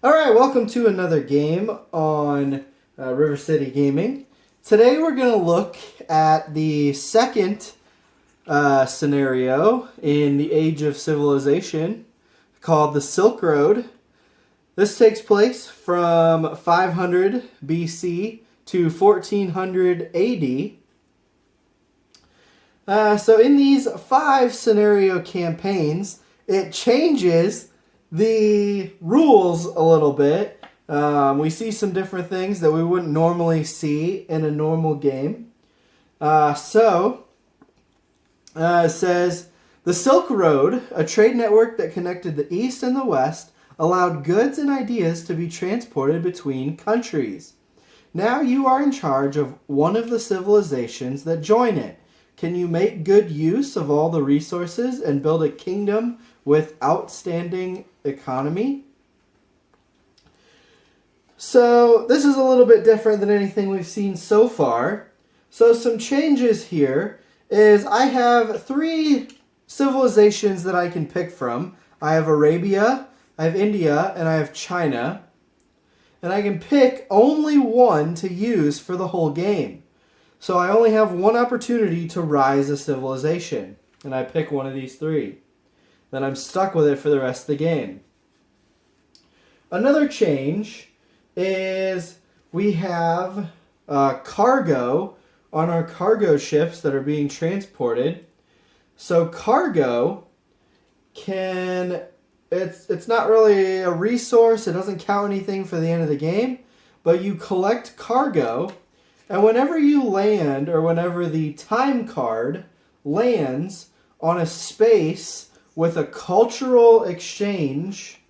Alright, welcome to another game on River City Gaming. Today we're going to look at the second scenario in the Age of Civilization called the Silk Road. This takes place from 500 BC to 1400 AD. So in these 5 scenario campaigns, it changes the rules a little bit. We see some different things that we wouldn't normally see in a normal game. It says, the Silk Road, a trade network that connected the East and the West, allowed goods and ideas to be transported between countries. Now you are in charge of one of the civilizations that join it. Can you make good use of all the resources and build a kingdom with outstanding economy? So this is a little bit different than anything we've seen so far. So some changes here is I have 3 civilizations that I can pick from. I have Arabia, I have India, and I have China. And I can pick only one to use for the whole game. So I only have one opportunity to rise a civilization. And I pick one of these 3. Then I'm stuck with it for the rest of the game. Another change is we have cargo on our cargo ships that are being transported. So cargo it's not really a resource. It doesn't count anything for the end of the game. But you collect cargo, and whenever you land, or whenever the time card lands on a space with a cultural exchange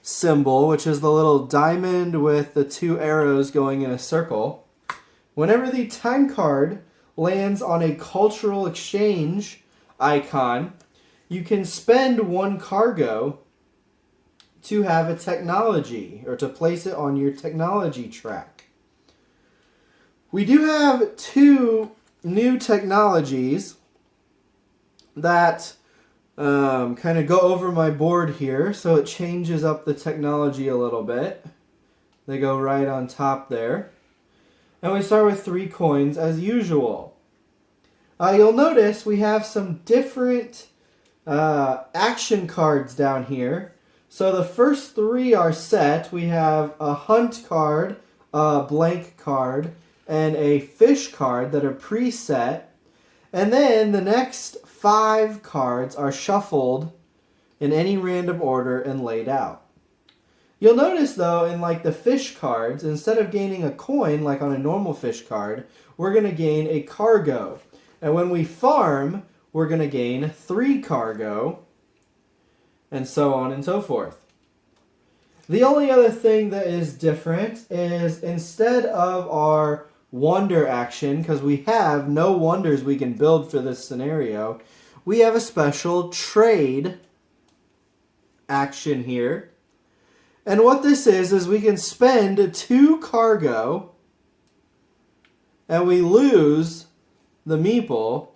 symbol, which is the little diamond with the 2 arrows going in a circle. Whenever the time card lands on a cultural exchange icon, you can spend 1 cargo to have a technology, or to place it on your technology track. We do have 2 new technologies that kind of go over my board here, so it changes up the technology a little bit. They go right on top there. And we start with 3 coins as usual. You'll notice we have some different action cards down here. So the first 3 are set. We have a hunt card, a blank card, and a fish card that are preset. And then the next 5 cards are shuffled in any random order and laid out. You'll notice though, in like the fish cards, instead of gaining a coin like on a normal fish card, we're going to gain a cargo. And when we farm, we're going to gain 3 cargo, and so on and so forth. The only other thing that is different is instead of our wonder action, because we have no wonders we can build for this scenario, we have a special trade action here. And what this is we can spend 2 cargo and we lose the meeple,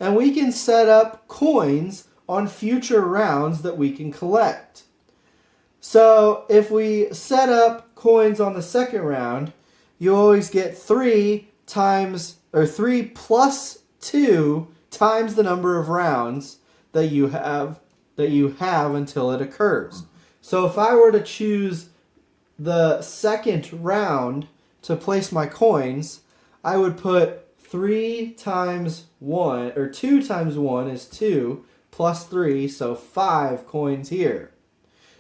and we can set up coins on future rounds that we can collect. So if we set up coins on the second round, you always get 3 plus 2 times the number of rounds that you have until it occurs. So if I were to choose the second round to place my coins, I would put 3 times 1, or 2 times 1 is 2, plus 3, so 5 coins here.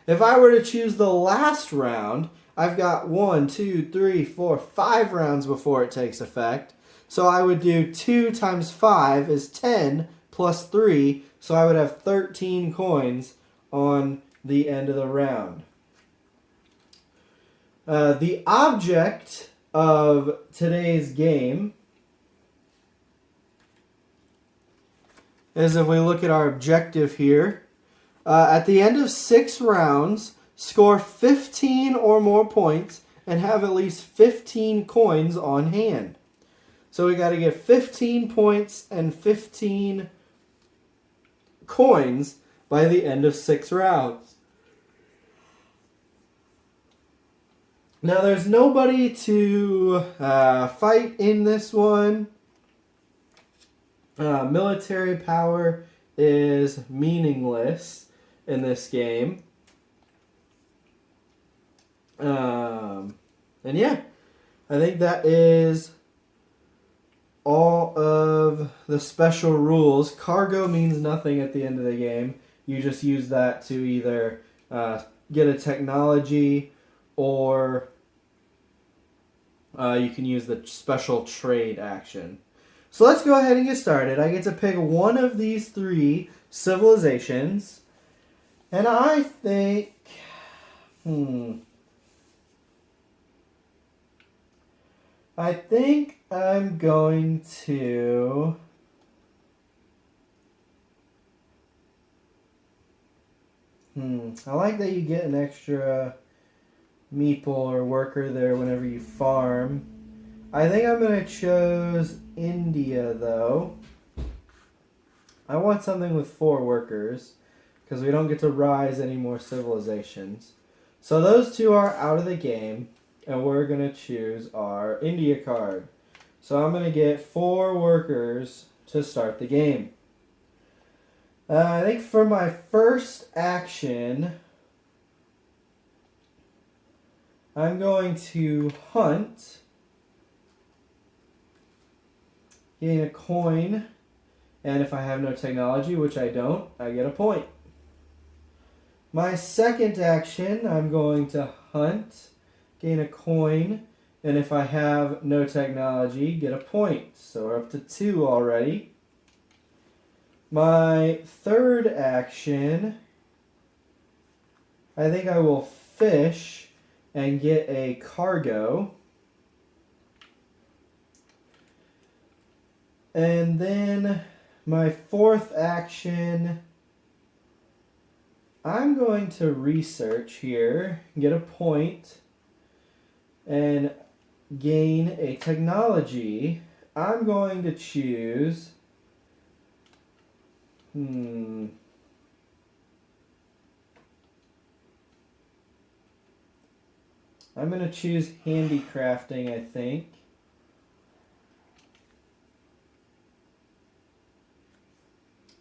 If I were to choose the last round, I've got 1, 2, 3, 4, 5 rounds before it takes effect. So I would do 2 times 5 is 10 plus 3. So I would have 13 coins on the end of the round. The object of today's game is, if we look at our objective here, at the end of 6 rounds, score 15 or more points and have at least 15 coins on hand. So we got to get 15 points and 15 coins by the end of 6 rounds. Now there's nobody to fight in this one. Military power is meaningless in this game. And yeah, I think that is all of the special rules. Cargo means nothing at the end of the game. You just use that to either get a technology or you can use the special trade action. So let's go ahead and get started. I get to pick one of these 3 civilizations. And I think... I think I'm going to... I like that you get an extra meeple or worker there whenever you farm. I think I'm going to choose India, though. I want something with 4 workers, because we don't get to rise any more civilizations. So those 2 are out of the game, and we're going to choose our India card. So I'm going to get 4 workers to start the game. I think for my first action, I'm going to hunt, gain a coin, and if I have no technology, which I don't, I get a point. My second action, I'm going to hunt, gain a coin, and if I have no technology, get a point. So we're up to 2 already. My third action, I think I will fish and get a cargo. And then my fourth action, I'm going to research here, get a point, and gain a technology. I'm going to choose... I'm going to choose handicrafting, I think.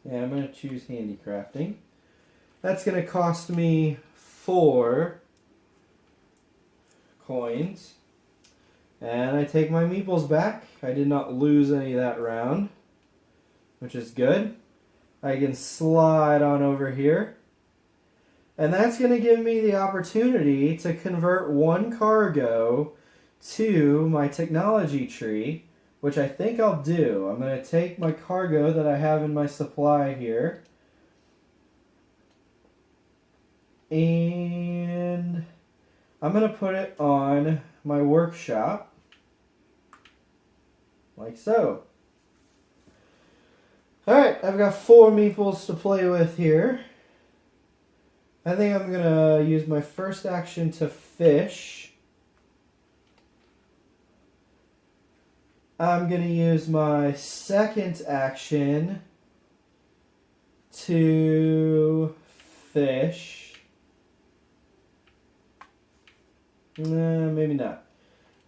Yeah, I'm going to choose handicrafting. That's going to cost me 4 coins. And I take my meeples back. I did not lose any that round, which is good. I can slide on over here. And that's going to give me the opportunity to convert 1 cargo to my technology tree, which I think I'll do. I'm going to take my cargo that I have in my supply here, and I'm going to put it on my workshop, like so. Alright, I've got 4 meeples to play with here. I think I'm going to use my first action to fish. I'm going to use my second action to fish. Maybe not.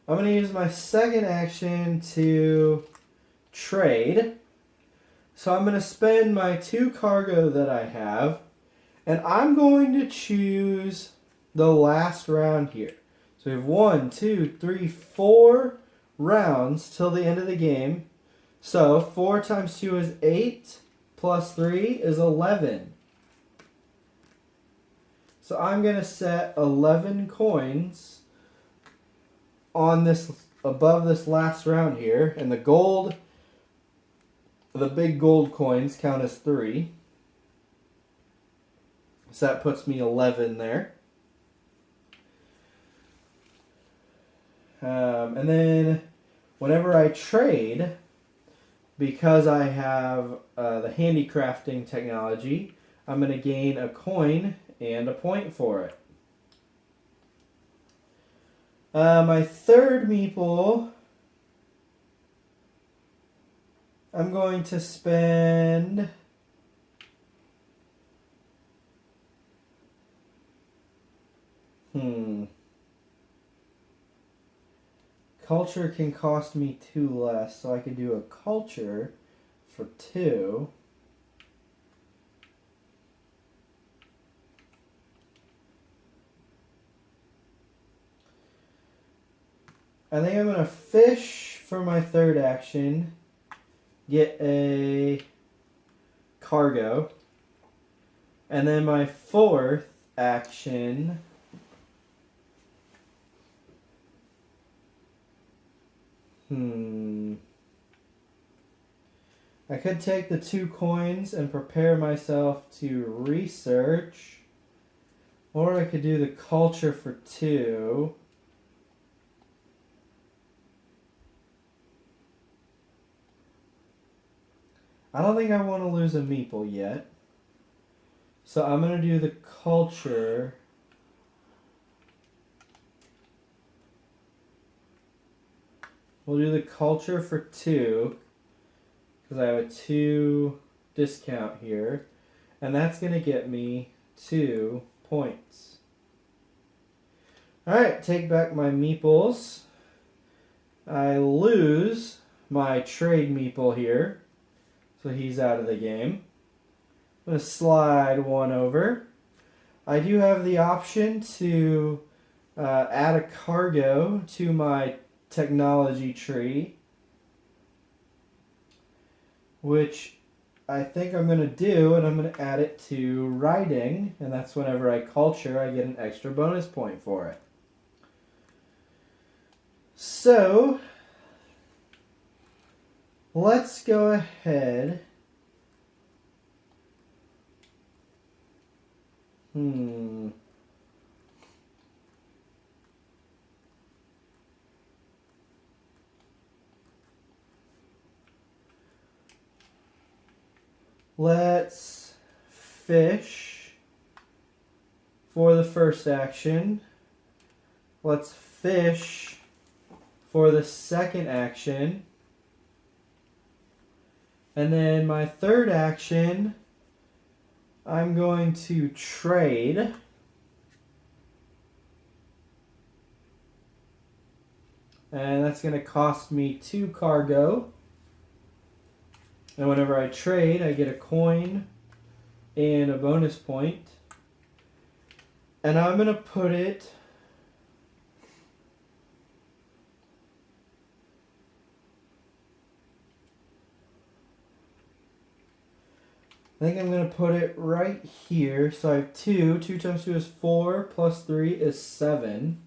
I'm going to use my second action to trade. So I'm going to spend my 2 cargo that I have, and I'm going to choose the last round here. So we have 1, 2, 3, 4 rounds till the end of the game. So 4 times 2 is 8, plus 3 is 11. So I'm going to set 11 coins on this, above this last round here, and the gold... The big gold coins count as 3. So that puts me 11 there. And then whenever I trade, because I have the handicrafting technology, I'm going to gain a coin and a point for it. My third meeple... I'm going to spend Culture can cost me 2 less, so I could do a culture for 2. I think I'm going to fish for my 3rd action, get a cargo, and then my 4th action, I could take the 2 coins and prepare myself to research, or I could do the culture for 2. I don't think I want to lose a meeple yet. So I'm going to do the culture. We'll do the culture for 2. Because I have a 2 discount here. And that's going to get me 2 points. Alright, take back my meeples. I lose my trade meeple here. So he's out of the game. I'm going to slide 1 over. I do have the option to add a cargo to my technology tree, which I think I'm going to do, and I'm going to add it to writing, and that's whenever I culture, I get an extra bonus point for it. So let's go ahead. Let's fish for the 1st action. Let's fish for the 2nd action. And then my 3rd action, I'm going to trade. And that's going to cost me 2 cargo. And whenever I trade, I get a coin and a bonus point. And I'm going to put it I think I'm going to put it right here. So I have 2. 2 times 2 is 4, plus 3 is 7.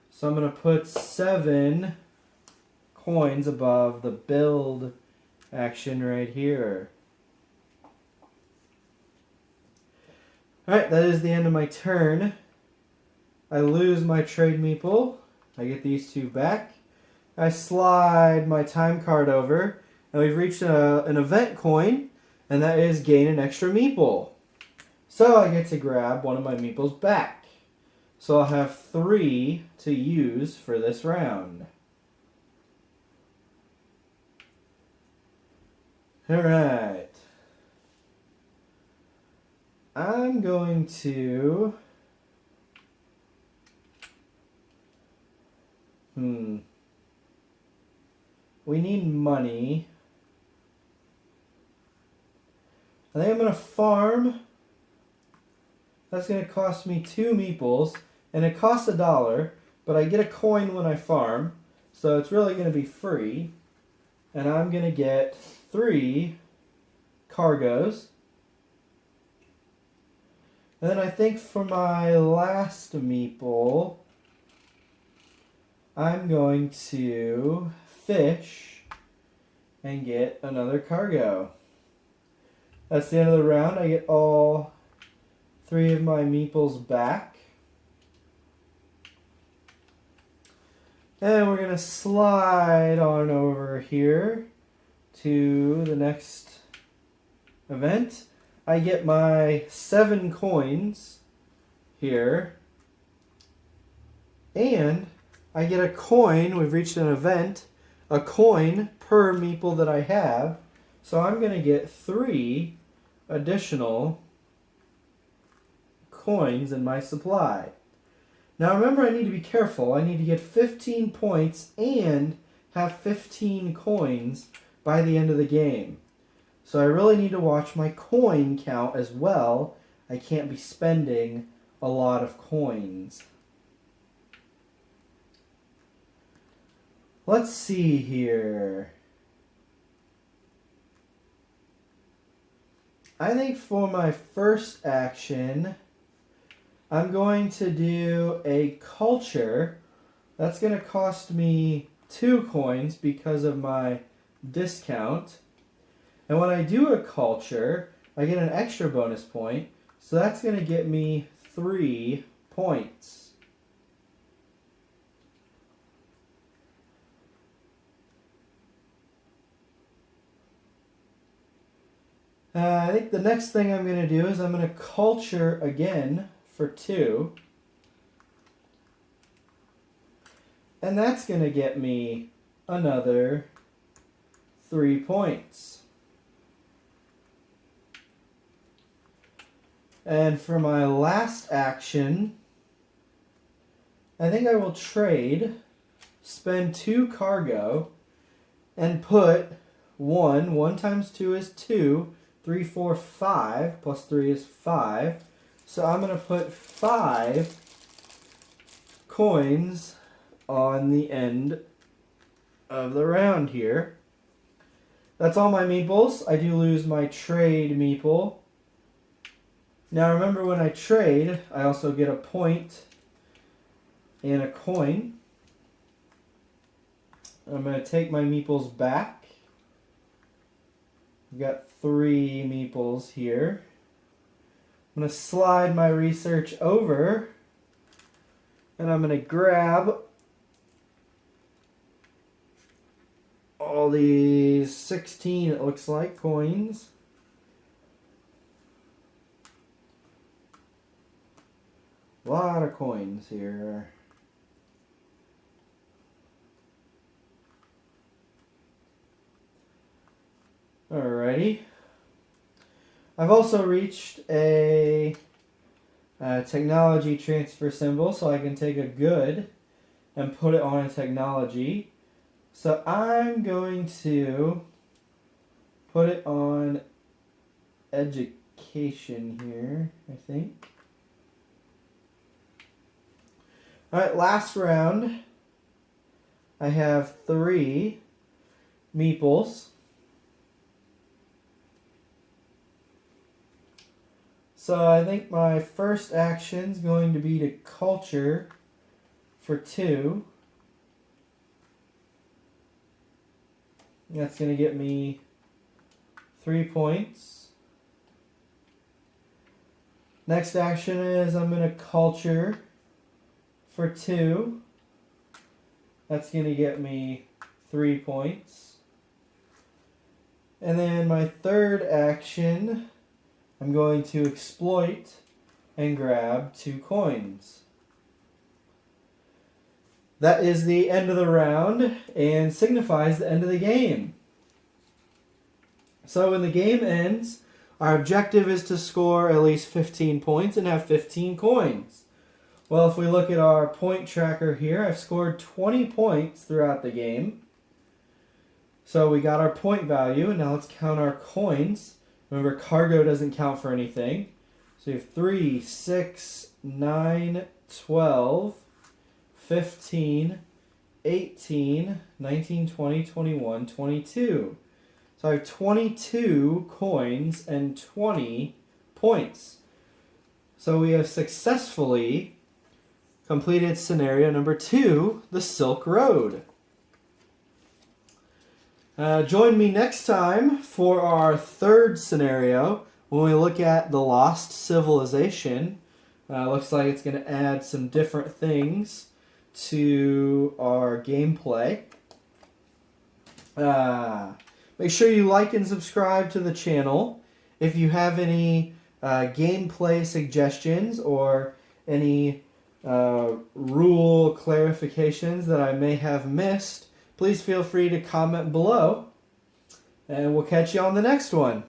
So I'm going to put 7 coins above the build action right here. Alright, that is the end of my turn. I lose my trade meeple. I get these 2 back. I slide my time card over. And we've reached an event coin, and that is gain an extra meeple. So I get to grab one of my meeples back. So I'll have 3 to use for this round. Alright. I'm going to... We need money. I think I'm going to farm. That's going to cost me 2 meeples. And it costs $1, but I get a coin when I farm. So it's really going to be free. And I'm going to get 3 cargoes. And then I think for my last meeple, I'm going to fish and get another cargo. That's the end of the round. I get all 3 of my meeples back. And we're going to slide on over here to the next event. I get my 7 coins here. And I get a coin. We've reached an event. A coin per meeple that I have. So I'm going to get 3 additional coins in my supply. Now remember, I need to be careful. I need to get 15 points and have 15 coins by the end of the game. So I really need to watch my coin count as well. I can't be spending a lot of coins. Let's see here. I think for my first action, I'm going to do a culture. That's going to cost me 2 coins because of my discount. And when I do a culture, I get an extra bonus point. So that's going to get me 3 points. I think the next thing I'm going to do is I'm going to culture again for 2. And that's going to get me another 3 points. And for my last action, I think I will trade, spend 2 cargo, and put 1. 1 times 2 is 2. 3, 4, 5, plus 3 is 5. So I'm going to put 5 coins on the end of the round here. That's all my meeples. I do lose my trade meeple. Now remember, when I trade, I also get a point and a coin. I'm going to take my meeples back. I've got 3 meeples here. I'm going to slide my research over, and I'm going to grab all these 16, it looks like, coins. A lot of coins here. Alrighty. I've also reached a technology transfer symbol, so I can take a good and put it on a technology. So I'm going to put it on education here, I think. Alright, last round. I have 3 meeples. So I think my first action is going to be to culture for 2. That's going to get me 3 points. Next action is I'm going to culture for 2. That's going to get me 3 points. And then my third action, I'm going to exploit and grab 2 coins. That is the end of the round and signifies the end of the game. So when the game ends, our objective is to score at least 15 points and have 15 coins. Well, if we look at our point tracker here, I've scored 20 points throughout the game. So we got our point value, and now let's count our coins. Remember, cargo doesn't count for anything. So you have 3, 6, 9, 12, 15, 18, 19, 20, 21, 22. So I have 22 coins and 20 points. So we have successfully completed scenario number 2, the Silk Road. Join me next time for our third scenario when we look at the Lost Civilization. Looks like it's going to add some different things to our gameplay. Make sure you like and subscribe to the channel. If you have any gameplay suggestions or any rule clarifications that I may have missed, please feel free to comment below, and we'll catch you on the next one.